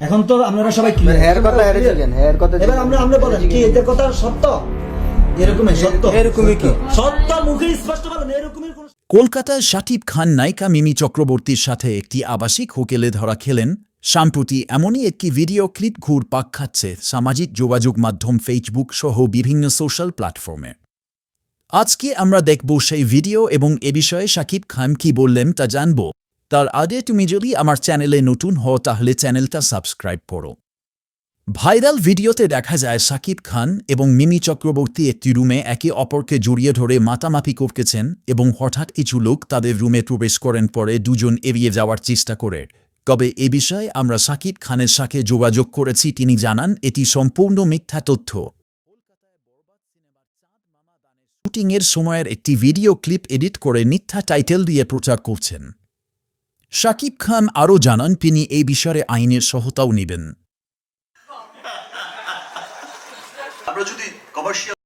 এখন তো আপনারা সবাই ক্লিয়ার। এবার আমরা বলেন কি এদের কথা সত্য? এরকমই সত্য, এরকমই কি সত্য মুখে স্পষ্ট বলেন, এরকমই কোন। কলকাতার শাকিব খান নায়িকা মিমি চক্রবর্তীর সাথে একটি আবাসিক হোটেলে ধরা খেলেন। সম্প্রতি এমনই একটি ভিডিও ক্লিপ ঘুরপাক খাচ্ছে সামাজিক যোগাযোগ মাধ্যম ফেসবুক সহ বিভিন্ন সোশ্যাল প্ল্যাটফর্মে। আজকে আমরা দেখব সেই ভিডিও এবং এ বিষয়ে শাকিব খান কি বললেন তা জানব। তার আগে তুমি যদি আমার চ্যানেলে নতুন হও তাহলে চ্যানেলটা সাবস্ক্রাইব করো। ভাইরাল ভিডিওতে দেখা যায় শাকিব খান এবং মিমি চক্রবর্তী একটি রুমে একে অপরকে জড়িয়ে ধরে মাতামাতি করতেছেন এবং হঠাৎ কিছু লোক তাদের রুমে প্রবেশ করেন, পরে দুজন এড়িয়ে যাওয়ার চেষ্টা করে। তবে এ বিষয়ে আমরা শাকিব খানের সাথে যোগাযোগ করেছি, তিনি জানান এটি সম্পূর্ণ মিথ্যা তথ্য। শুটিংয়ের সময়ের একটি ভিডিও ক্লিপ এডিট করে মিথ্যা টাইটেল দিয়ে প্রচার করছেন। শাকিব খান আরও জানান তিনি এই বিষয়ে আইনের সহায়তাও নেবেন। আমরা যদি কমার্শিয়াল